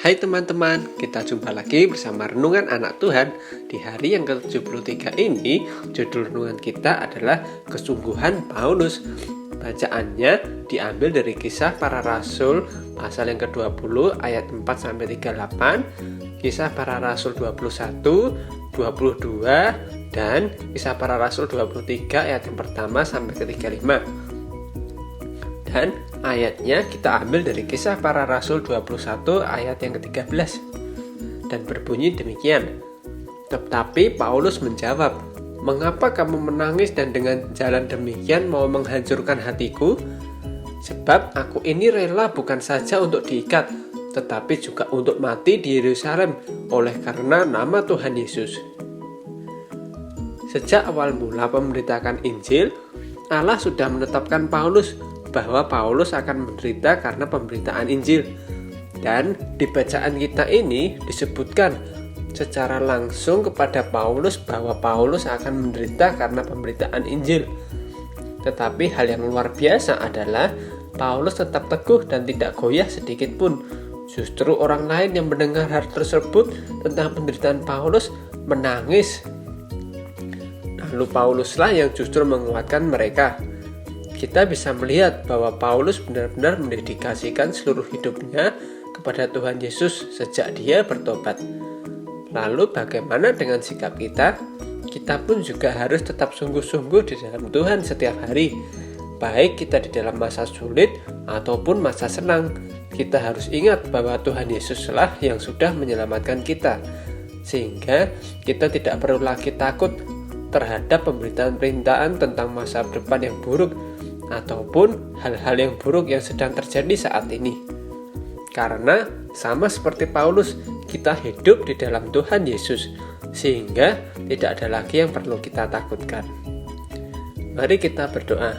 Hai teman-teman, kita jumpa lagi bersama Renungan Anak Tuhan. Di hari yang ke-73 ini, judul renungan kita adalah Kesungguhan Paulus. Bacaannya diambil dari Kisah Para Rasul pasal yang ke-20 ayat 4-38, Kisah Para Rasul 21, 22, dan Kisah Para Rasul 23 ayat yang pertama sampai ke-35. Dan ayatnya kita ambil dari Kisah Para Rasul 21 ayat yang ke-13. Dan berbunyi demikian. Tetapi Paulus menjawab, "Mengapa kamu menangis dan dengan jalan demikian mau menghancurkan hatiku? Sebab aku ini rela bukan saja untuk diikat, tetapi juga untuk mati di Yerusalem oleh karena nama Tuhan Yesus." Sejak awal mula pemberitakan Injil, Allah sudah menetapkan Paulus bahwa Paulus akan menderita karena pemberitaan Injil. Dan di bacaan kita ini disebutkan secara langsung kepada Paulus bahwa Paulus akan menderita karena pemberitaan Injil. Tetapi hal yang luar biasa adalah Paulus tetap teguh dan tidak goyah sedikit pun. Justru orang lain yang mendengar hal tersebut tentang penderitaan Paulus menangis. Lalu Pauluslah yang justru menguatkan mereka. Kita bisa melihat bahwa Paulus benar-benar mendedikasikan seluruh hidupnya kepada Tuhan Yesus sejak dia bertobat. Lalu bagaimana dengan sikap kita? Kita pun juga harus tetap sungguh-sungguh di dalam Tuhan setiap hari. Baik kita di dalam masa sulit ataupun masa senang, kita harus ingat bahwa Tuhan Yesuslah yang sudah menyelamatkan kita. Sehingga kita tidak perlu lagi takut terhadap pemberitaan-pemberitaan tentang masa depan yang buruk ataupun hal-hal yang buruk yang sedang terjadi saat ini. Karena sama seperti Paulus, kita hidup di dalam Tuhan Yesus, sehingga tidak ada lagi yang perlu kita takutkan. Mari kita berdoa.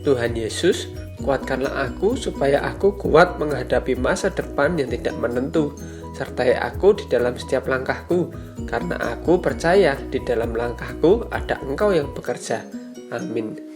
Tuhan Yesus, kuatkanlah aku supaya aku kuat menghadapi masa depan yang tidak menentu. Sertai aku di dalam setiap langkahku, karena aku percaya di dalam langkahku ada Engkau yang bekerja. Amin.